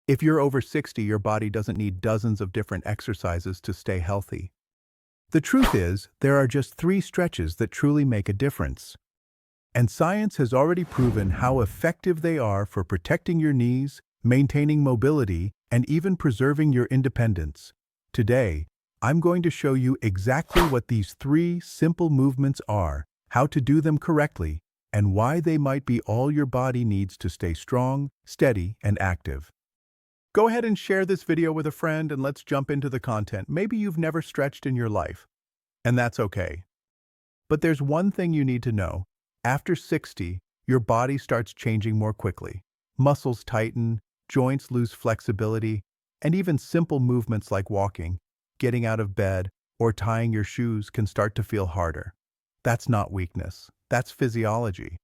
If you're over 60, your body doesn't need dozens of different exercises to stay healthy. The truth is, there are just 3 stretches that truly make a difference. And science has already proven how effective they are for protecting your knees, maintaining mobility, and even preserving your independence. Today, I'm going to show you exactly what these 3 simple movements are, how to do them correctly, and why they might be all your body needs to stay strong, steady, and active. Go ahead and share this video with a friend and let's jump into the content. Maybe you've never stretched in your life, and that's okay. But there's one thing you need to know. After 60, your body starts changing more quickly. Muscles tighten, joints lose flexibility, and even simple movements like walking, getting out of bed, or tying your shoes can start to feel harder. That's not weakness. That's physiology.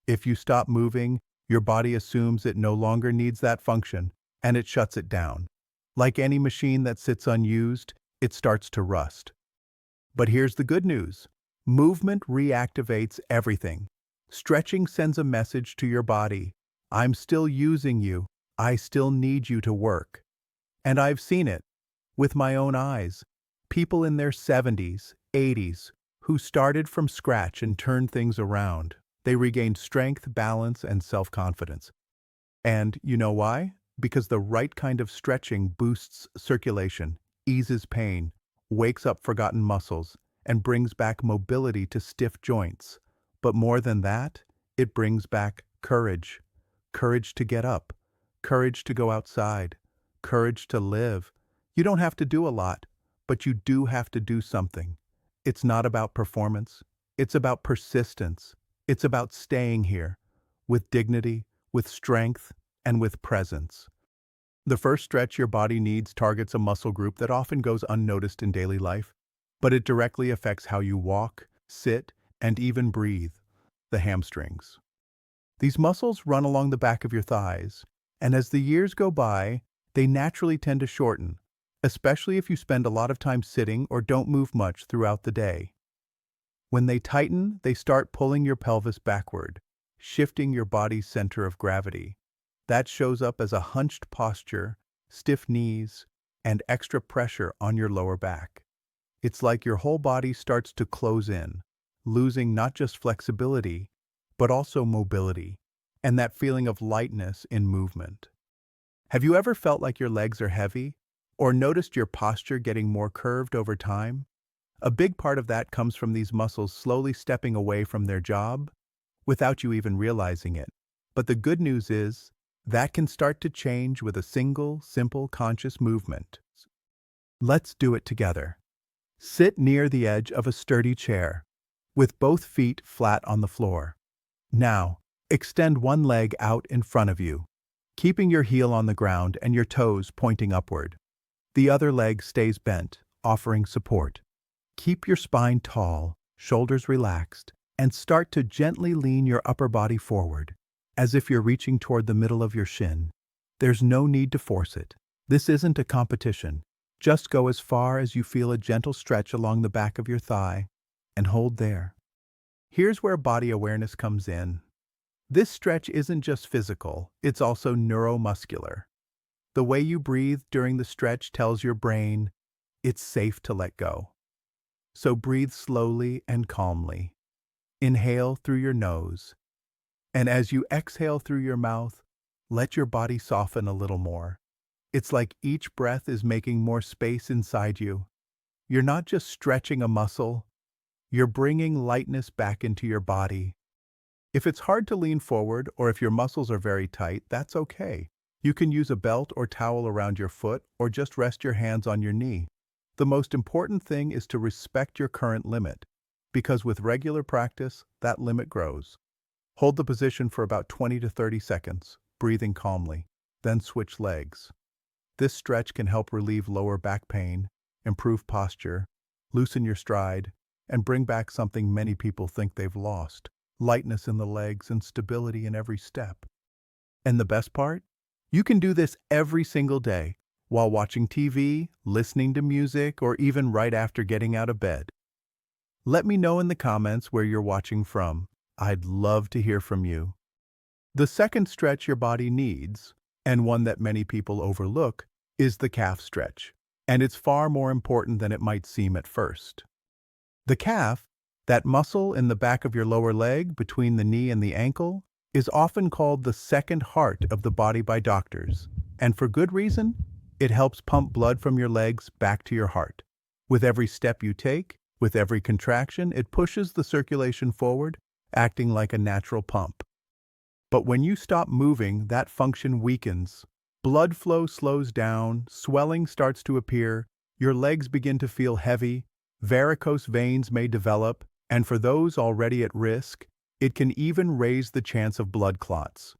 If you stop moving, your body assumes it no longer needs that function, and it shuts it down. Like any machine that sits unused, it starts to rust. But here's the good news. Movement reactivates everything. Stretching sends a message to your body. I'm still using you. I still need you to work. And I've seen it with my own eyes. People in their 70s, 80s, who started from scratch and turned things around. They regained strength, balance, and self-confidence. And you know why? Because the right kind of stretching boosts circulation, eases pain, wakes up forgotten muscles, and brings back mobility to stiff joints. But more than that, it brings back courage. Courage to get up. Courage to go outside. Courage to live. You don't have to do a lot, but you do have to do something. It's not about performance. It's about persistence. It's about staying here, with dignity, with strength, and with presence. The first stretch your body needs targets a muscle group that often goes unnoticed in daily life, but it directly affects how you walk, sit, and even breathe, the hamstrings. These muscles run along the back of your thighs, and as the years go by, they naturally tend to shorten, especially if you spend a lot of time sitting or don't move much throughout the day. When they tighten, they start pulling your pelvis backward, shifting your body's center of gravity. That shows up as a hunched posture, stiff knees, and extra pressure on your lower back. It's like your whole body starts to close in, losing not just flexibility, but also mobility, and that feeling of lightness in movement. Have you ever felt like your legs are heavy, or noticed your posture getting more curved over time? A big part of that comes from these muscles slowly stepping away from their job, without you even realizing it. But the good news is, that can start to change with a single, simple, conscious movement. Let's do it together. Sit near the edge of a sturdy chair, with both feet flat on the floor. Now, extend one leg out in front of you, keeping your heel on the ground and your toes pointing upward. The other leg stays bent, offering support. Keep your spine tall, shoulders relaxed, and start to gently lean your upper body forward, as if you're reaching toward the middle of your shin. There's no need to force it. This isn't a competition. Just go as far as you feel a gentle stretch along the back of your thigh, and hold there. Here's where body awareness comes in. This stretch isn't just physical, it's also neuromuscular. The way you breathe during the stretch tells your brain it's safe to let go. So breathe slowly and calmly. Inhale through your nose, and as you exhale through your mouth, let your body soften a little more. It's like each breath is making more space inside you. You're not just stretching a muscle, you're bringing lightness back into your body. If it's hard to lean forward or if your muscles are very tight, that's okay. You can use a belt or towel around your foot or just rest your hands on your knee. The most important thing is to respect your current limit, because with regular practice, that limit grows. Hold the position for about 20 to 30 seconds, breathing calmly, then switch legs. This stretch can help relieve lower back pain, improve posture, loosen your stride, and bring back something many people think they've lost: lightness in the legs and stability in every step. And the best part? You can do this every single day, while watching TV, listening to music, or even right after getting out of bed. Let me know in the comments where you're watching from. I'd love to hear from you. The second stretch your body needs, And one that many people overlook is the calf stretch. And it's far more important than it might seem at first. The calf, that muscle in the back of your lower leg between the knee and the ankle, is often called the second heart of the body by doctors. And for good reason, it helps pump blood from your legs back to your heart. With every step you take, with every contraction, it pushes the circulation forward, acting like a natural pump. But when you stop moving, that function weakens. Blood flow slows down, swelling starts to appear, your legs begin to feel heavy, varicose veins may develop, and for those already at risk, it can even raise the chance of blood clots.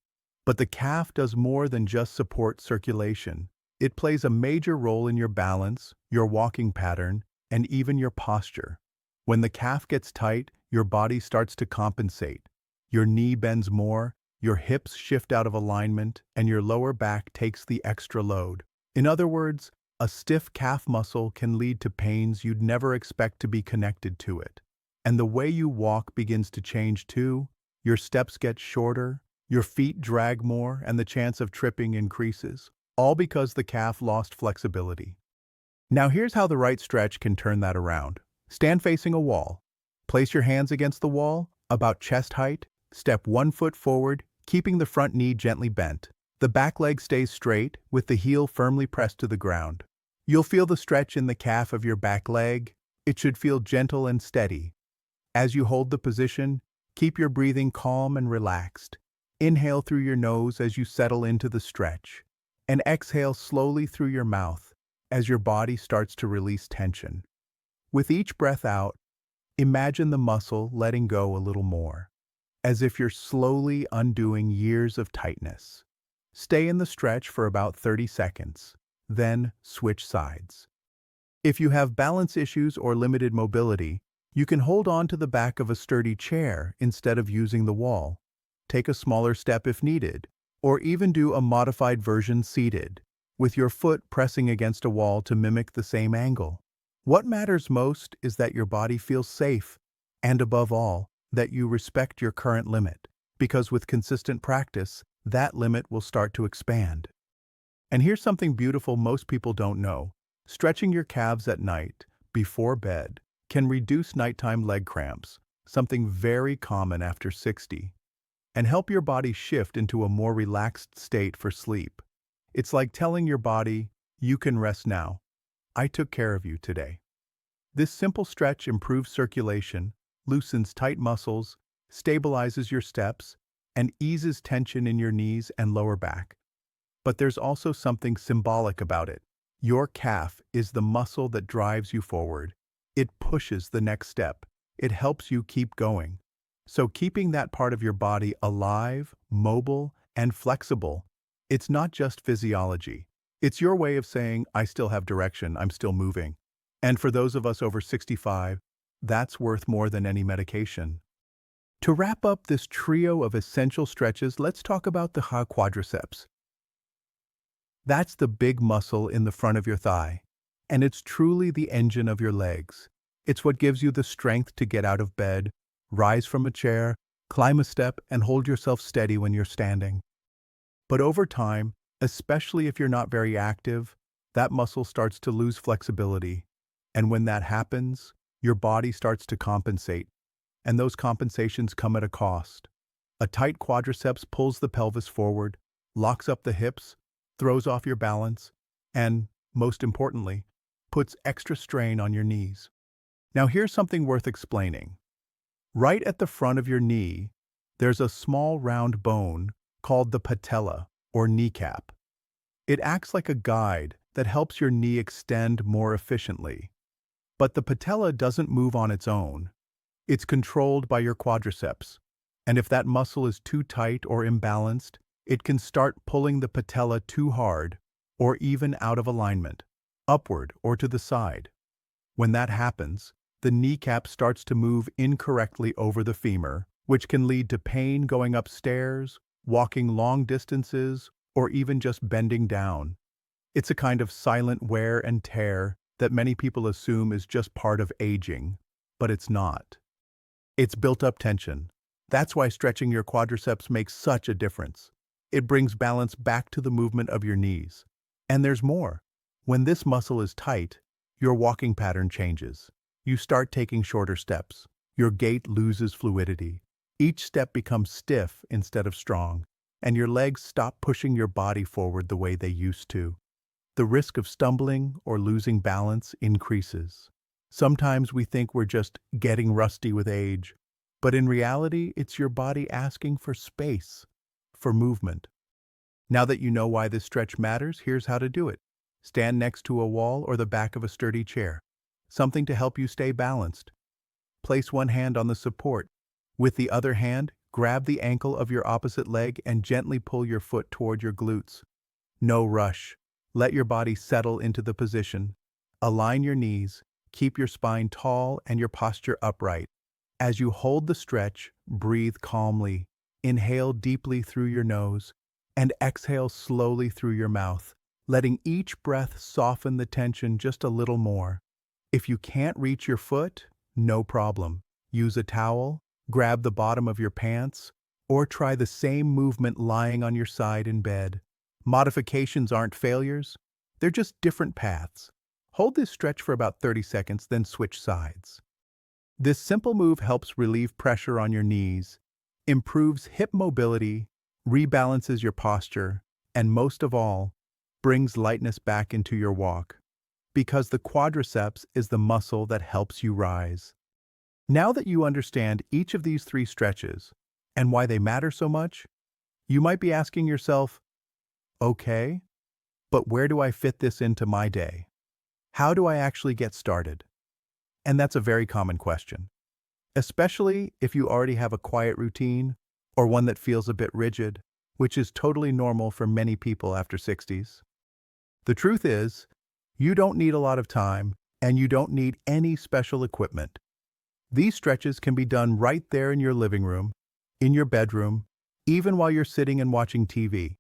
But the calf does more than just support circulation. It plays a major role in your balance, your walking pattern, and even your posture. When the calf gets tight, your body starts to compensate. Your knee bends more, your hips shift out of alignment, and your lower back takes the extra load. In other words, a stiff calf muscle can lead to pains you'd never expect to be connected to it. And the way you walk begins to change too. Your steps get shorter, your feet drag more, and the chance of tripping increases, all because the calf lost flexibility. Now here's how the right stretch can turn that around. Stand facing a wall. Place your hands against the wall, about chest height. Step 1 foot forward, keeping the front knee gently bent. The back leg stays straight, with the heel firmly pressed to the ground. You'll feel the stretch in the calf of your back leg. It should feel gentle and steady. As you hold the position, keep your breathing calm and relaxed. Inhale through your nose as you settle into the stretch, and exhale slowly through your mouth as your body starts to release tension. With each breath out, imagine the muscle letting go a little more, as if you're slowly undoing years of tightness. Stay in the stretch for about 30 seconds, then switch sides. If you have balance issues or limited mobility, you can hold on to the back of a sturdy chair instead of using the wall. Take a smaller step if needed, or even do a modified version seated, with your foot pressing against a wall to mimic the same angle. What matters most is that your body feels safe, and above all, that you respect your current limit, because with consistent practice, that limit will start to expand. And here's something beautiful most people don't know. Stretching your calves at night, before bed, can reduce nighttime leg cramps, something very common after 60, and help your body shift into a more relaxed state for sleep. It's like telling your body, you can rest now. I took care of you today. This simple stretch improves circulation, loosens tight muscles, stabilizes your steps, and eases tension in your knees and lower back. But there's also something symbolic about it. Your calf is the muscle that drives you forward. It pushes the next step. It helps you keep going. So keeping that part of your body alive, mobile, and flexible, it's not just physiology. It's your way of saying, I still have direction, I'm still moving. And for those of us over 65, that's worth more than any medication. To wrap up this trio of essential stretches, let's talk about the quadriceps. That's the big muscle in the front of your thigh, and it's truly the engine of your legs. It's what gives you the strength to get out of bed, rise from a chair, climb a step, and hold yourself steady when you're standing. But over time, especially if you're not very active, that muscle starts to lose flexibility. And when that happens, your body starts to compensate, and those compensations come at a cost. A tight quadriceps pulls the pelvis forward, locks up the hips, throws off your balance, and, most importantly, puts extra strain on your knees. Now here's something worth explaining. Right at the front of your knee, there's a small round bone called the patella, or kneecap. It acts like a guide that helps your knee extend more efficiently. But the patella doesn't move on its own. It's controlled by your quadriceps, and if that muscle is too tight or imbalanced, it can start pulling the patella too hard, or even out of alignment, upward or to the side. When that happens, the kneecap starts to move incorrectly over the femur, which can lead to pain going upstairs, walking long distances, or even just bending down. It's a kind of silent wear and tear that many people assume is just part of aging, but it's not. It's built-up tension. That's why stretching your quadriceps makes such a difference. It brings balance back to the movement of your knees. And there's more. When this muscle is tight, your walking pattern changes. You start taking shorter steps. Your gait loses fluidity. Each step becomes stiff instead of strong, and your legs stop pushing your body forward the way they used to. The risk of stumbling or losing balance increases. Sometimes we think we're just getting rusty with age, but in reality, it's your body asking for space, for movement. Now that you know why this stretch matters, here's how to do it. Stand next to a wall or the back of a sturdy chair. Something to help you stay balanced. Place one hand on the support. With the other hand, grab the ankle of your opposite leg and gently pull your foot toward your glutes. No rush. Let your body settle into the position. Align your knees, keep your spine tall and your posture upright. As you hold the stretch, breathe calmly. Inhale deeply through your nose and exhale slowly through your mouth, letting each breath soften the tension just a little more. If you can't reach your foot, no problem. Use a towel, grab the bottom of your pants, or try the same movement lying on your side in bed. Modifications aren't failures, they're just different paths. Hold this stretch for about 30 seconds, then switch sides. This simple move helps relieve pressure on your knees, improves hip mobility, rebalances your posture, and most of all, brings lightness back into your walk. Because the quadriceps is the muscle that helps you rise. Now that you understand each of these three stretches and why they matter so much, you might be asking yourself, okay, but where do I fit this into my day? How do I actually get started? And that's a very common question, especially if you already have a quiet routine or one that feels a bit rigid, which is totally normal for many people after 60s. The truth is, you don't need a lot of time and you don't need any special equipment. These stretches can be done right there in your living room, in your bedroom, even while you're sitting and watching TV.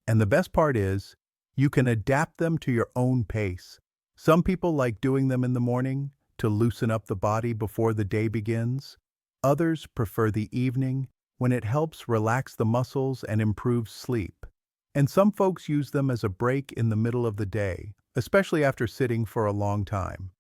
And the best part is, you can adapt them to your own pace. Some people like doing them in the morning to loosen up the body before the day begins. Others prefer the evening when it helps relax the muscles and improves sleep. And some folks use them as a break in the middle of the day, especially after sitting for a long time.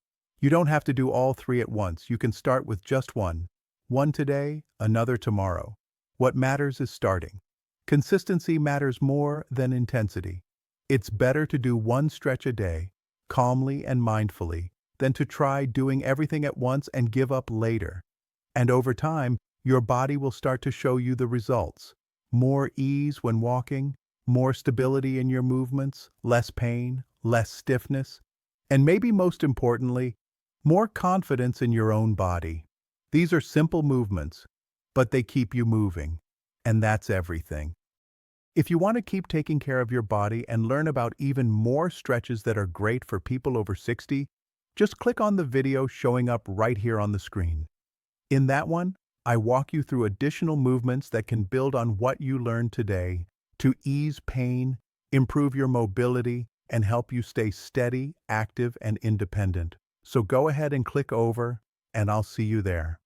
You don't have to do all three at once. You can start with just one. One today, another tomorrow. What matters is starting. Consistency matters more than intensity. It's better to do one stretch a day, calmly and mindfully, than to try doing everything at once and give up later. And over time, your body will start to show you the results. More ease when walking, more stability in your movements, less pain, less stiffness, and maybe most importantly, more confidence in your own body. These are simple movements, but they keep you moving. And that's everything. If you want to keep taking care of your body and learn about even more stretches that are great for people over 60, just click on the video showing up right here on the screen. In that one, I walk you through additional movements that can build on what you learned today to ease pain, improve your mobility, and help you stay steady, active, and independent. So go ahead and click over, and I'll see you there.